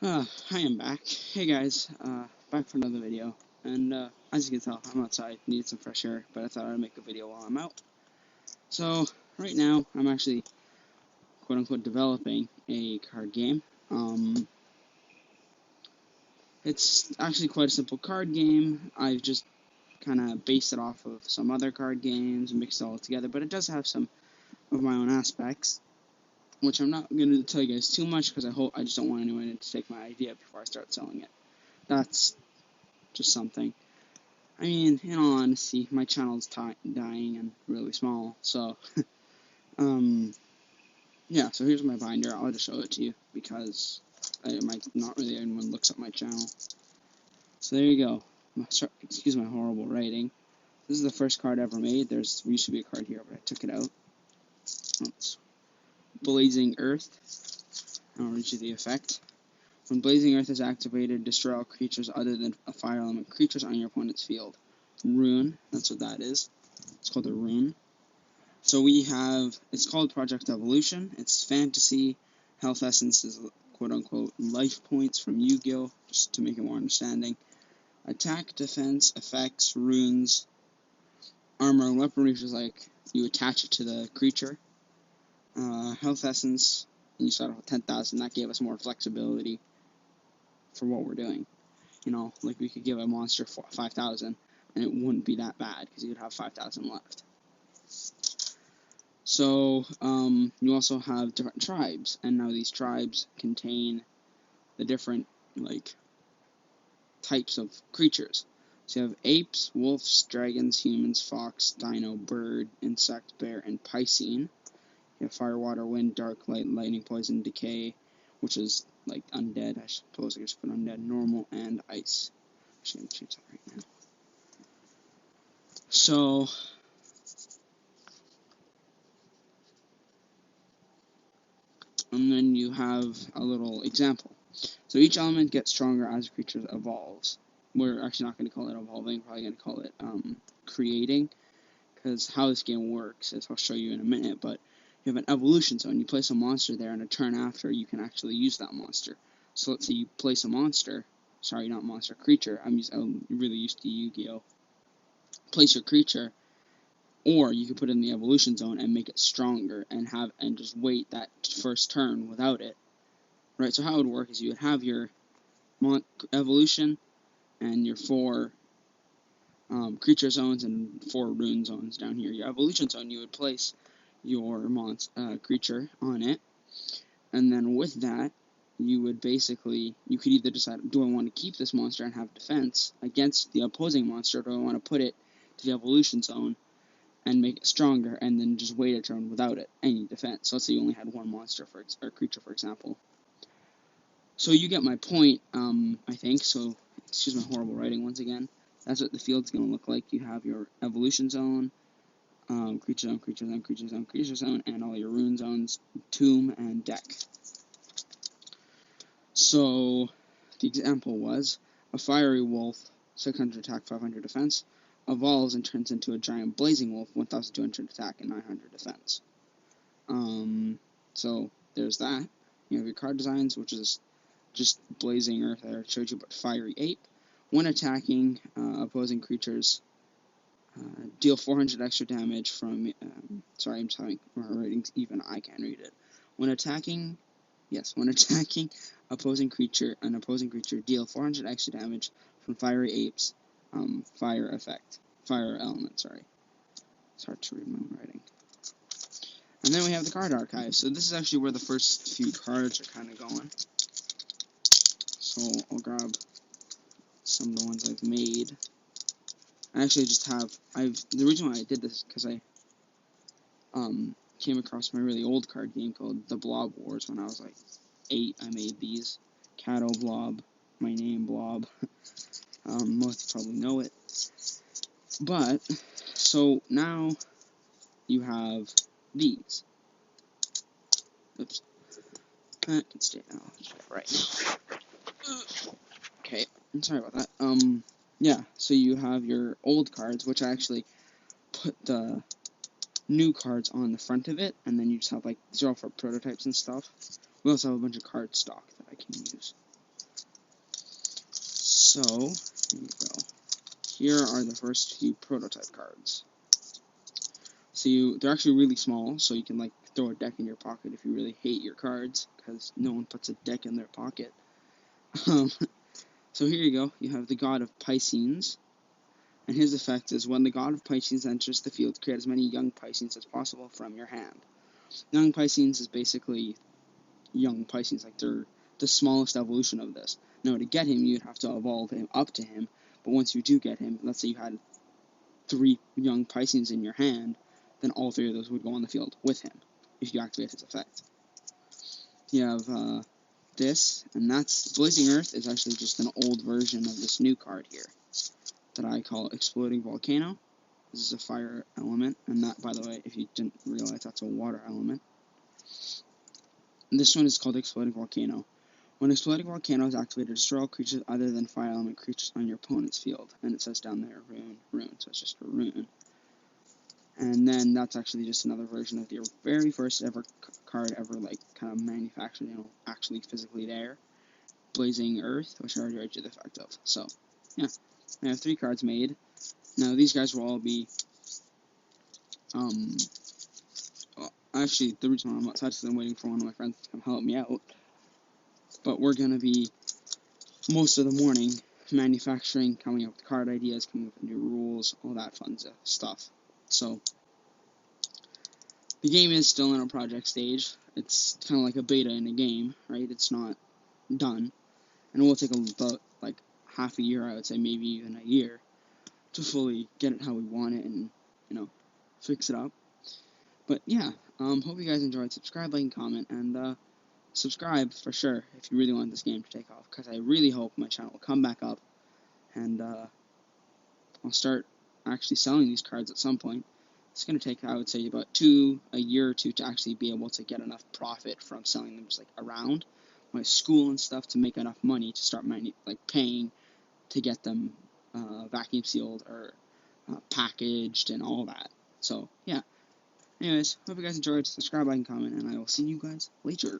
I am back. Hey guys, back for another video. And as you can tell, I'm outside, need some fresh air, but I thought I'd make a video while I'm out. So, right now, I'm actually, quote-unquote, developing a card game. It's actually quite a simple card game. I've just kind of based it off of some other card games and mixed it all together, but it does have some of my own aspects, which I'm not going to tell you guys too much, because I just don't want anyone to take my idea before I start selling it. That's just something. I mean, in all honesty, my channel's dying and really small, so, yeah, so here's my binder. I'll just show it to you, because not really anyone looks at my channel. So there you go. Excuse my horrible writing. This is the first card ever made. There used to be a card here, but I took it out. It's Blazing Earth. I'll read you the effect. When Blazing Earth is activated, destroy all creatures other than a fire element creatures on your opponent's field. Rune, that's what that is. It's called a rune. So it's called Project Evolution. It's fantasy. Health essence is quote-unquote life points from Yu-Gi-Oh!, just to make it more understanding. Attack, defense, effects, runes, armor, and weaponry, which is like you attach it to the creature. Health essence, and you start off with 10,000. That gave us more flexibility for what we're doing. You know, like we could give a monster 5,000, and it wouldn't be that bad, because you would have 5,000 left. So, you also have different tribes, and now these tribes contain the different, types of creatures. So you have apes, wolves, dragons, humans, fox, dino, bird, insect, bear, and Piscine. You have fire, water, wind, dark, light, lightning, poison, decay, which is, like, undead. I suppose I just put undead, normal, and ice. Actually, I'm going to change that right now. So, and then you have a little example. So each element gets stronger as a creature evolves. We're actually not going to call it evolving, probably going to call it creating, because how this game works is I'll show you in a minute, but you have an evolution zone. You place a monster there, and a turn after, you can actually use that monster. So let's say you place a monster, sorry, not monster, creature, I'm really used to Yu-Gi-Oh! Place your creature, or you can put it in the evolution zone and make it stronger, and just wait that first turn without it. Right, so how it would work is you would have your evolution and your 4 creature zones and 4 rune zones down here. Your evolution zone, you would place your creature on it, and then with that, you could either decide, do I want to keep this monster and have defense against the opposing monster, or do I want to put it to the evolution zone and make it stronger, and then just wait a turn without any defense. So let's say you only had one monster or creature, for example. So you get my point, I think. So, excuse my horrible writing once again. That's what the field's going to look like. You have your evolution zone, creature zone, creature zone, creature zone, creature zone, and all your rune zones, tomb, and deck. So, the example was, a fiery wolf, 600 attack, 500 defense, evolves and turns into a giant blazing wolf, 1,200 attack and 900 defense. So, there's that. You have your card designs, which is just Blazing Earth, I showed you, but Fiery Ape. When attacking opposing creatures, deal 400 extra damage from, sorry, I'm just having my writings, even I can't read it. When attacking opposing creature, deal 400 extra damage from Fiery Ape's fire element, sorry. It's hard to read my own writing. And then we have the card archive. So this is actually where the first few cards are kind of going. So I'll grab some of the ones I've made. I actually just the reason why I did this is because I came across my really old card game called The Blob Wars when I was like 8. I made these. Cato Blob, my name Blob. Most probably know it. But, so now you have these. Oops. That can stay now. I'll try it right now. Okay, I'm sorry about that. Yeah, so you have your old cards, which I actually put the new cards on the front of it, and then you just have, these are all for prototypes and stuff. We also have a bunch of card stock that I can use. So, here you go. Here are the first few prototype cards. So they're actually really small, so you can like throw a deck in your pocket if you really hate your cards, because no one puts a deck in their pocket. So here you go. You have the God of Piscenes, and his effect is when the God of Piscenes enters the field, create as many young Piscenes as possible from your hand. Young Piscenes is basically young Piscenes, like they're the smallest evolution of this. Now, to get him, you'd have to evolve him up to him, but once you do get him, let's say you had 3 young Piscenes in your hand, then all 3 of those would go on the field with him, if you activate his effect. You have this, and that's Blazing Earth is actually just an old version of this new card here that I call Exploding Volcano. This is a fire element, and that, by the way, if you didn't realize, that's a water element. And this one is called Exploding Volcano. When Exploding Volcano is activated, destroy all creatures other than fire element creatures on your opponent's field. And it says down there, rune, so it's just a rune. And then that's actually just another version of your very first ever card ever, like, kind of manufactured, actually physically there. Blazing Earth, which I already read you the effect of. So, yeah, I have 3 cards made. Now, these guys will all be, actually, the reason why I'm outside is because I'm waiting for one of my friends to come help me out. But we're going to be, most of the morning, manufacturing, coming up with card ideas, coming up with new rules, all that fun stuff. So, the game is still in a project stage. It's kind of like a beta in a game, right? It's not done. And it will take about, like, half a year, I would say, maybe even a year, to fully get it how we want it and, fix it up. But, yeah, hope you guys enjoyed. Subscribe, like, and comment, and, subscribe for sure if you really want this game to take off, because I really hope my channel will come back up, and, I'll start actually selling these cards at some point. It's going to take, I would say, about a year or two to actually be able to get enough profit from selling them just, like, around my school and stuff to make enough money to start paying to get them vacuum sealed or packaged and all that. So, yeah. Anyways, hope you guys enjoyed. Subscribe, like, and comment, and I will see you guys later.